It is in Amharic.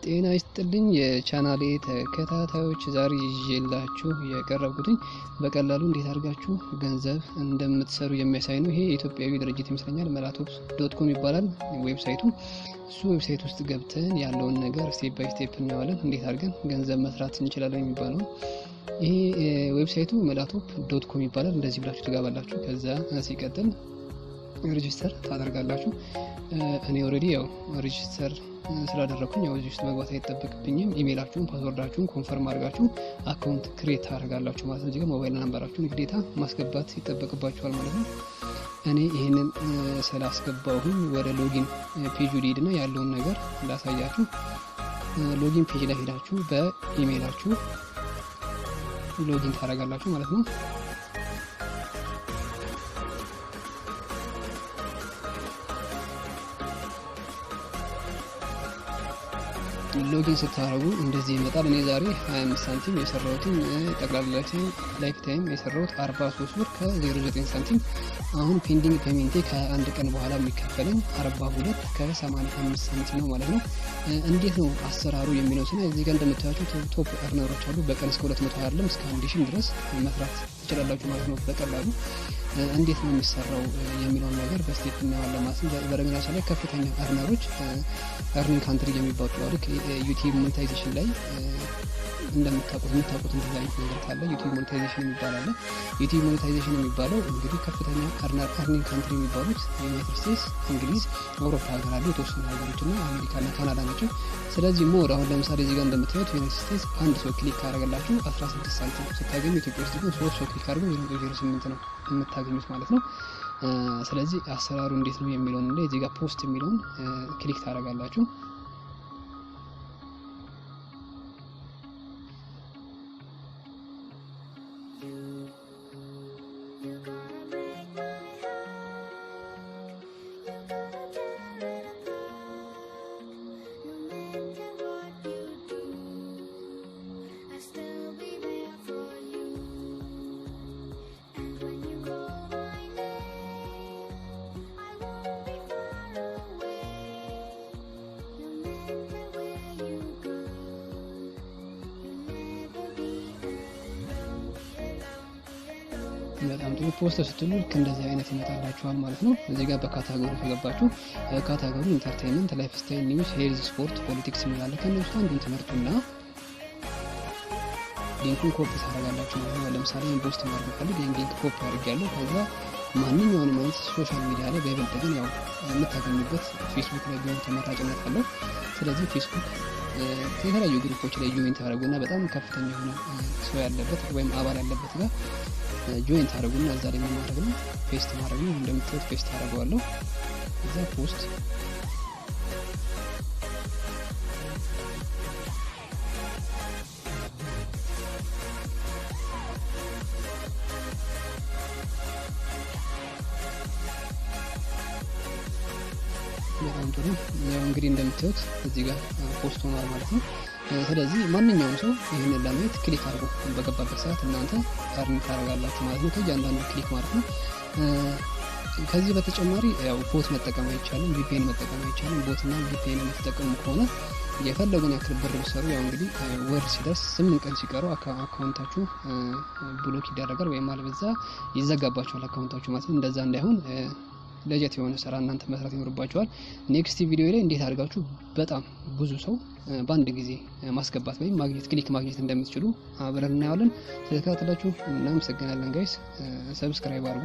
ጤና ይስጥልኝ የቻናሌ ተከታታዮች ዛሬ ይዤላችሁ የቀረብኩትኝ በቀላሉ እንዴት አድርጋችሁ ገንዘብ እንደምትሰሩ የሚያሳይ ነው። ይሄ ኢትዮጵያዊ ድርጅት ይመስለኛል መላቶፕስ.com ይባላል ዌብሳይቱ። እሱ ዌብሳይት ውስጥ ገብተን ያለውን ነገር ስቴፕ ባይ ስቴፕ እናያለን እንዴት አድርገን ገንዘብ መስራት እንችላለን የሚባለው። ይሄ ዌብሳይቱ መላቶፕ.com ይባላል። እንደዚህ ብላችሁ ትገባላችሁ። ከዛ ሲቀጥል ሬጂስተር ታደርጋላችሁ። እኔ ኦሬዲ ያው ሬጂስተር ስላደረኩኝ ያው እዚህ ውስጥ መግባት አይጠበቅብኝም። ኢሜይላችሁን ፓስወርዳችሁን ኮንፈርም አድርጋችሁ አካውንት ክሬት ታደርጋላችሁ ማለት ነው። እዚህ ጋር ሞባይል ናምበራችሁን ግዴታ ማስገባት ይጠበቅባችኋል ማለት ነው። እኔ ይሄንን ስላስገባሁኝ ወደ ሎጊን ፔጁ ሊሄድና ያለውን ነገር ላሳያችሁ። ሎጊን ፔጅ ላይ ሄዳችሁ በኢሜይላችሁ ሎጊን ታደርጋላችሁ ማለት ነው። ሎጊን ስታደርጉ እንደዚህ ይመጣል። እኔ ዛሬ 25 ሳንቲም የሰራሁትን ጠቅላላ ላይፍ ታይም የሰራሁት 43 ብር ከ09 ሳንቲም። አሁን ፔንዲንግ ፔሜንቴ ከ21 ቀን በኋላ የሚከፈለኝ 42 ከ85 ሳንቲም ነው ማለት ነው። እንዴት ነው አሰራሩ የሚለው ስለ እዚህ ጋር እንደምታዩት ቶፕ ኤርነሮች አሉ። በቀን እስከ 220 አይደለም እስከ 1000 ድረስ መስራት ትችላላችሁ ማለት ነው በቀላሉ። እንዴት ነው የሚሰራው የሚለውን ነገር በስቴፕ እናያለን ማለት ነው። በረገናሳ ላይ ከፍተኛ ኤርነሮች ኤርኒንግ ካንትሪ የሚባሉ ልክ ዩቲዩብ ሞኔታይዜሽን ላይ እንደምታውቁት እንደዛ አይነት ነገር ካለ ዩቲዩብ ሞኔታይዜሽን የሚባል አለ። ዩቲዩብ ሞኔታይዜሽን የሚባለው እንግዲህ ከፍተኛ ኤርኒንግ ካንትሪ የሚባሉት ዩናይትድ ስቴትስ፣ እንግሊዝ፣ አውሮፓ ሀገር አሉ የተወሰኑ ሀገሮችና አሜሪካና ካናዳ ናቸው። ስለዚህ ሞር አሁን ለምሳሌ እዚህ ጋር እንደምታዩት ዩናይትድ ስቴትስ አንድ ሰው ክሊክ ካደረገላችሁ 16 ሳንቲም ስታገኙ፣ ኢትዮጵያ ውስጥ ደግሞ 3 ሰው ክሊክ አድርገው 0.08 ነው የምታገኙት ማለት ነው። ስለዚህ አሰራሩ እንዴት ነው የሚለውን እንደ እዚህ ጋር ፖስት የሚለውን ክሊክ ታደርጋላችሁ። በጣም ጥሩ ፖስት ስትሉ ልክ እንደዚህ አይነት ይመጣላችኋል ማለት ነው። እዚህ ጋር በካታጎሪ ከገባችሁ ካታጎሪ ኢንተርቴይንመንት፣ ላይፍ ስታይል፣ ኒውስ፣ ሄልዝ፣ ስፖርት፣ ፖለቲክስ የሚላለ ከነሱ አንዱን ትመርጡና ሊንኩን ኮፒ ታደርጋላችሁ ማለት ነው። ለምሳሌ ፖስት ማድረግ ፈልግ ይሄን ሊንክ ኮፒ አድርጌያለሁ። ከዛ ማንኛውንም አይነት ሶሻል ሚዲያ ላይ በይበልጥ ግን ያው የምታገኙበት ፌስቡክ ላይ ቢሆን ተመራጭነት አለው። ስለዚህ ፌስቡክ የተለያዩ ግሩፖች ላይ ጆይን ታደርጉና በጣም ከፍተኛ የሆነ ሰው ያለበት ወይም አባል ያለበት ጋር ጆይን ታደርጉና እዛ ላይ ማድረግ ነው ፔስት ማድረግ ነው። እንደምታዩት ፔስት አደርገዋለሁ እዛ ፖስት በጣም ጥሩ። ያው እንግዲህ እንደምታዩት እዚህ ጋር ፖስት ሆኗል ማለት ነው። ስለዚህ ማንኛውም ሰው ይሄንን ለማየት ክሊክ አድርጎ በገባበት ሰዓት እናንተ አርን ታደርጋላችሁ ማለት ነው ከእያንዳንዱ ክሊክ ማለት ነው። ከዚህ በተጨማሪ ያው ቦት መጠቀም አይቻልም፣ ቪፒኤን መጠቀም አይቻልም። ቦትና ቪፒኤን የምትጠቀሙ ከሆነ የፈለጉን ያክል ብር ብትሰሩ ያው እንግዲህ ወር ሲደርስ 8 ቀን ሲቀረው አካውንታችሁ ብሎክ ይደረጋል ወይም አለበዛ ይዘጋባችኋል አካውንታችሁ ማለት ነው። እንደዛ እንዳይሆን ለጀት የሆነ ስራ እናንተ መስራት ይኖርባችኋል። ኔክስት ቪዲዮ ላይ እንዴት አድርጋችሁ በጣም ብዙ ሰው በአንድ ጊዜ ማስገባት ወይም ማግኘት ክሊክ ማግኘት እንደምትችሉ አብረን እናያለን። ስለተከታተላችሁ እናመሰግናለን ጋይስ። ሰብስክራይብ አድርጉ።